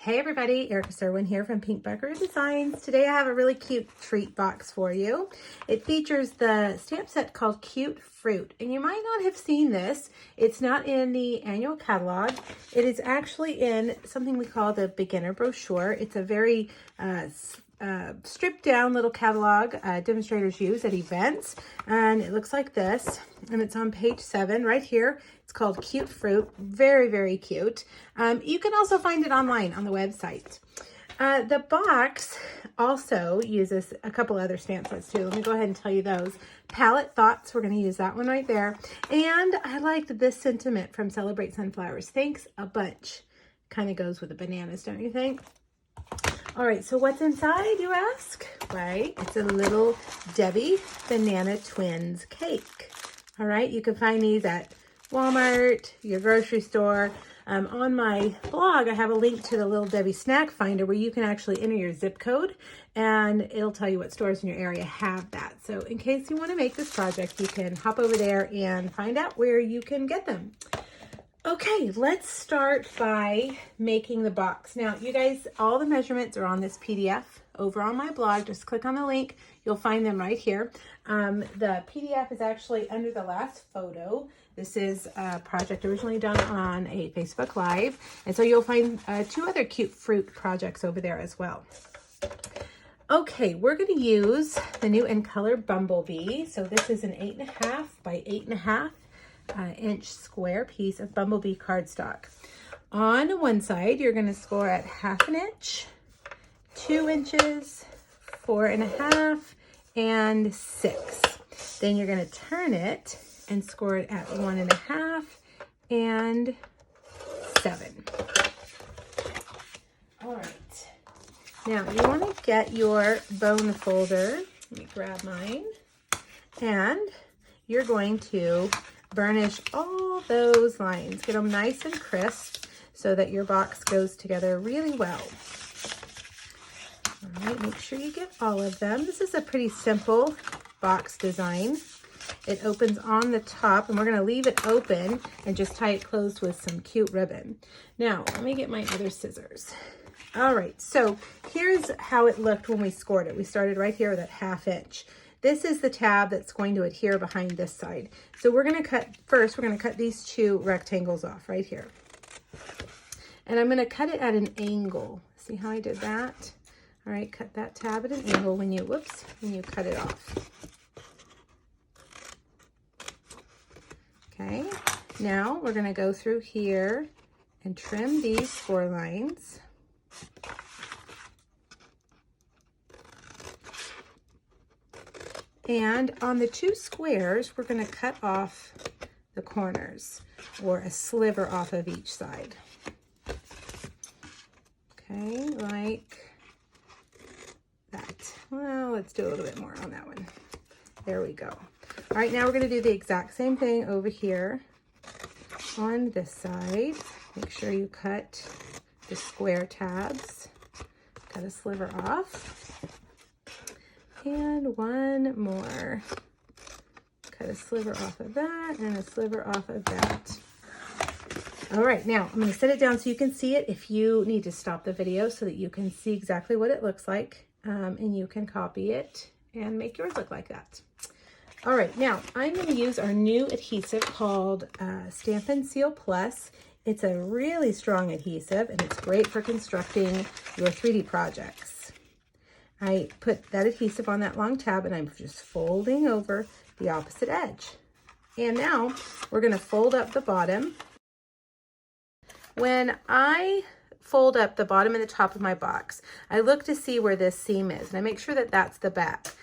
Hey everybody, Erica Serwin here from Pink Buckaroo Designs. Today I have a really cute treat box for you. It features the stamp set called Cute Fruit, and you might not have seen this. It's not in the annual catalog. It is actually in something we call the beginner brochure. It's a very stripped down little catalog demonstrators use at events, and it looks like this, and it's on page 7 right here. It's called Cute Fruit. Very, very cute. You can also find it online on the website. The box also uses a couple other stamp sets too. Let me go ahead and tell you those. Palette Thoughts, we're going to use that one right there. And I liked this sentiment from Celebrate Sunflowers. Thanks a bunch. Kind of goes with the bananas, don't you think? All right, so what's inside, you ask? Right, it's a little Debbie Banana Twins cake. All right, you can find these at Walmart, your grocery store. On my blog, I have a link to the Little Debbie Snack Finder where you can actually enter your zip code and it'll tell you what stores in your area have that. So in case you want to make this project, you can hop over there and find out where you can get them. Okay, let's start by making the box. Now, you guys, all the measurements are on this PDF over on my blog. Just click on the link. You'll find them right here. The PDF is actually under the last photo. This is a project originally done on a Facebook Live. And so you'll find 2 other Cute Fruit projects over there as well. Okay, we're going to use the new In Color Bumblebee. So this is an 8.5 by 8.5 inch square piece of Bumblebee cardstock. On one side, you're going to score at 1/2 inch, 2 inches, 4.5, and 6. Then you're going to turn it and score it at 1.5 and 7. All right. Now you want to get your bone folder. Let me grab mine. And you're going to burnish all those lines. Get them nice and crisp so that your box goes together really well. All right, make sure you get all of them. This is a pretty simple box design. It opens on the top, and we're going to leave it open and just tie it closed with some cute ribbon. Now, let me get my other scissors. All right, so here's how it looked when we scored it. We started right here with that 1/2 inch. This is the tab that's going to adhere behind this side. So we're going to cut, first we're going to cut these 2 rectangles off right here. And I'm going to cut it at an angle. See how I did that? All right, cut that tab at an angle when you, when you cut it off. Okay, now we're going to go through here and trim these 4 lines. And on the 2 squares, we're going to cut off the corners, or a sliver off of each side. Okay, like that. Well, let's do a little bit more on that one. There we go. All right, now we're going to do the exact same thing over here on this side. Make sure you cut the square tabs. Cut a sliver off. And one more. Cut a sliver off of that and a sliver off of that. All right, now I'm going to set it down so you can see it. If you need to stop the video so that you can see exactly what it looks like, and you can copy it and make yours look like that. All right, now I'm going to use our new adhesive called Stampin' Seal Plus. It's a really strong adhesive, and it's great for constructing your 3D projects. I put that adhesive on that long tab, and I'm just folding over the opposite edge. And now we're going to fold up the bottom. When I fold up the bottom and the top of my box, I look to see where this seam is, and I make sure that that's the back.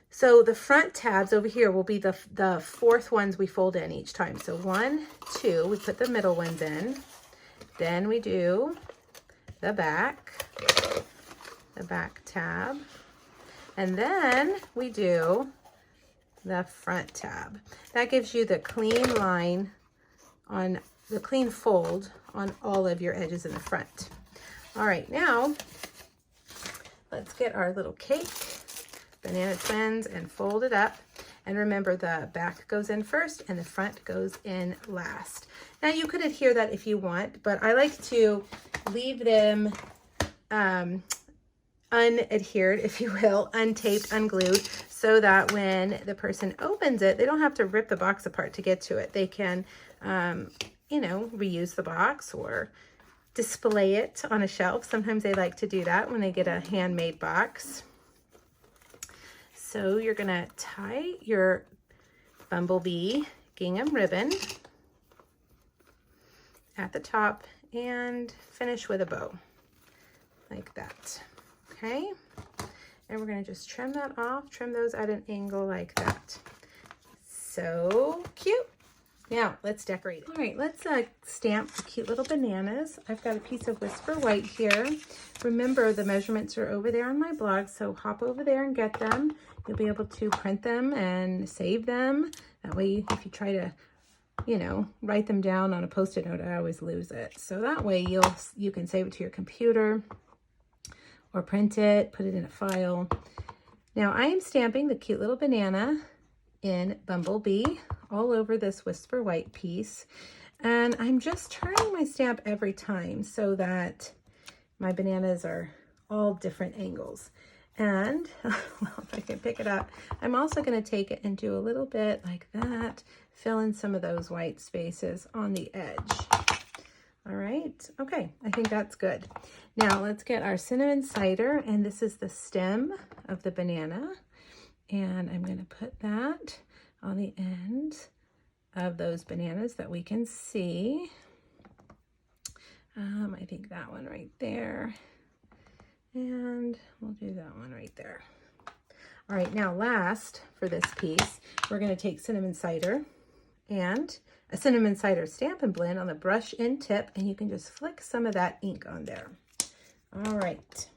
So the front tabs over here will be the 4th ones we fold in each time. So 1, 2, we put the middle ones in. Then we do the back tab. And then we do the front tab. That gives you the clean line on the clean fold on all of your edges in the front. All right, now let's get our little cake, Banana Twins, and fold it up. And remember, the back goes in first and the front goes in last. Now you could adhere that if you want, but I like to leave them unadhered, if you will, untaped, unglued, so that when the person opens it, they don't have to rip the box apart to get to it. They can, you know, reuse the box or display it on a shelf. Sometimes they like to do that when they get a handmade box. So you're gonna tie your Bumblebee gingham ribbon at the top and finish with a bow like that. Okay, and we're gonna just trim that off, trim those at an angle like that. So cute. Now let's decorate it. All right, let's stamp the cute little bananas. I've got a piece of Whisper White here. Remember, the measurements are over there on my blog, so hop over there and get them. You'll be able to print them and save them. That way, if you try to, you know, write them down on a Post-it note, I always lose it. So that way you can save it to your computer or print it, put it in a file. Now I am stamping the cute little banana in Bumblebee all over this Whisper White piece. And I'm just turning my stamp every time so that my bananas are all different angles. And, well, if I can pick it up, I'm also going to take it and do a little bit like that, fill in some of those white spaces on the edge. All right, okay, I think that's good. Now let's get our cinnamon cider, and this is the stem of the banana. And I'm going to put that on the end of those bananas that we can see. I think that one right there. And we'll do that one right there. All right, now last for this piece, we're going to take cinnamon cider and a cinnamon cider Stampin' Blend on the brush end tip, and you can just flick some of that ink on there. All right.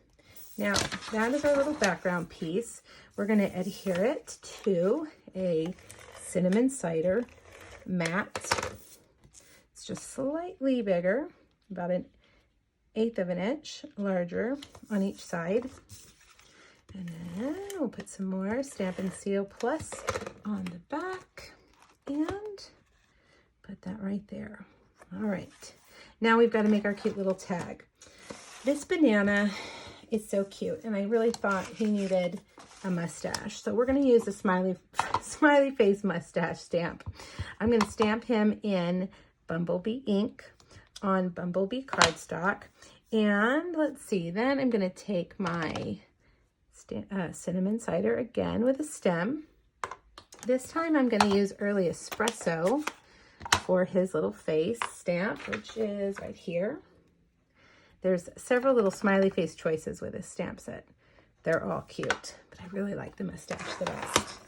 Now, that is our little background piece. We're going to adhere it to a cinnamon cider mat. It's just slightly bigger, about 1/8 of an inch larger on each side. And then we'll put some more Stampin' Seal Plus on the back and put that right there. All right. Now we've got to make our cute little tag. This banana is so cute, and I really thought he needed a mustache. So we're going to use a smiley face mustache stamp. I'm going to stamp him in Bumblebee ink on Bumblebee cardstock. And let's see, then I'm going to take my cinnamon cider again with a stem. This time I'm going to use Early Espresso for his little face stamp, which is right here. There's several little smiley face choices with this stamp set. They're all cute, but I really like the mustache the best.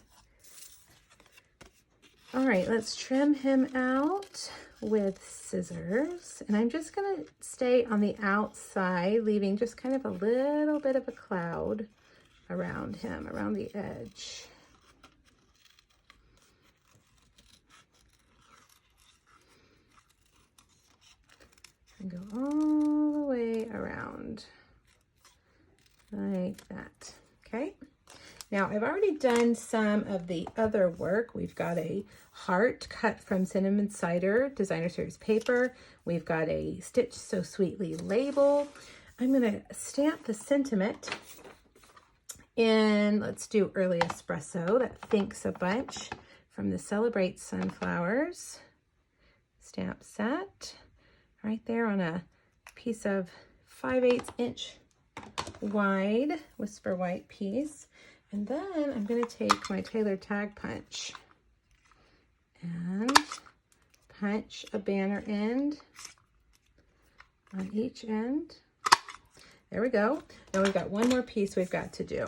All right, let's trim him out with scissors. And I'm just gonna stay on the outside, leaving just kind of a little bit of a cloud around him, around the edge. And go all the way around like that. Okay. Now I've already done some of the other work. We've got a heart cut from Cinnamon Cider Designer Series paper. We've got a Stitch So Sweetly label. I'm going to stamp the sentiment in, let's do Early Espresso, that thinks a bunch, from the Celebrate Sunflowers stamp set. Right there on a piece of 5/8 inch wide Whisper White piece. And then I'm going to take my Taylor Tag Punch and punch a banner end on each end. There we go. Now we've got one more piece we've got to do.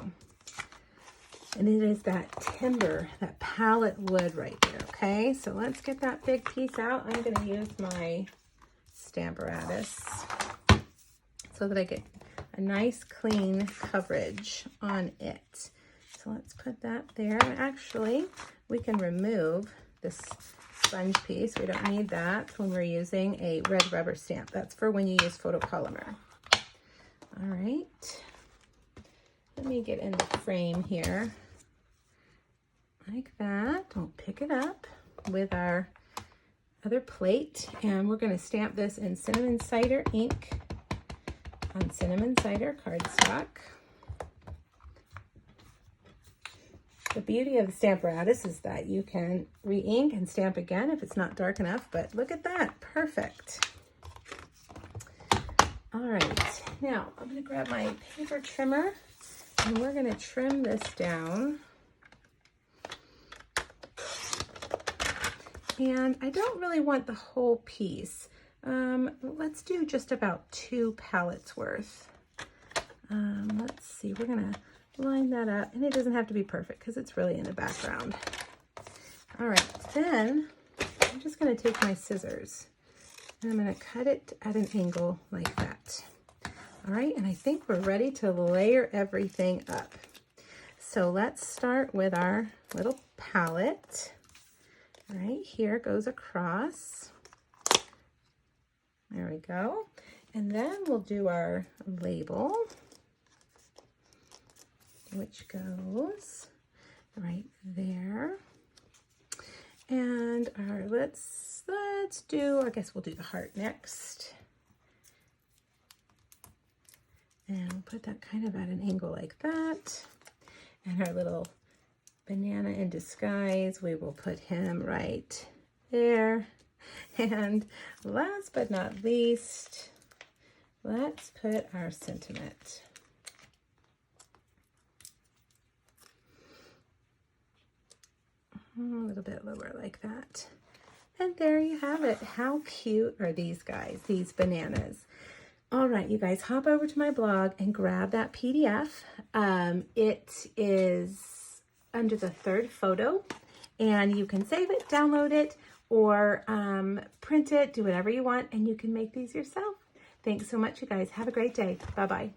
And it is that timber, that pallet wood right there, okay? So let's get that big piece out. I'm going to use my Stamparatus so that I get a nice clean coverage on it. So let's put that there. And actually, we can remove this sponge piece. We don't need that when we're using a red rubber stamp. That's for when you use photopolymer. All right. Let me get in the frame here. Like that. We'll pick it up with our other plate, and we're going to stamp this in Cinnamon Cider ink on cinnamon cider cardstock. The beauty of the Stamparatus is that you can re-ink and stamp again if it's not dark enough, but look at that, perfect. All right, now I'm gonna grab my paper trimmer and we're gonna trim this down. And I don't really want the whole piece. Let's do just about 2 pallets worth. Let's see, we're gonna line that up, and it doesn't have to be perfect because it's really in the background. All right, then I'm just gonna take my scissors and I'm gonna cut it at an angle like that. All right, and I think we're ready to layer everything up. So let's start with our little palette. All right, here goes across. There we go. And then we'll do our label, which goes right there. And our, let's do, I guess we'll do the heart next. And we'll put that kind of at an angle like that. And our little banana in disguise, we will put him right there. And last but not least, let's put our sentiment. A little bit lower like that. And there you have it. How cute are these guys, these bananas? All right, you guys, hop over to my blog and grab that PDF. It is under the 3rd photo, and you can save it, download it, or print it, do whatever you want, and you can make these yourself. Thanks so much, you guys. Have a great day. Bye-bye.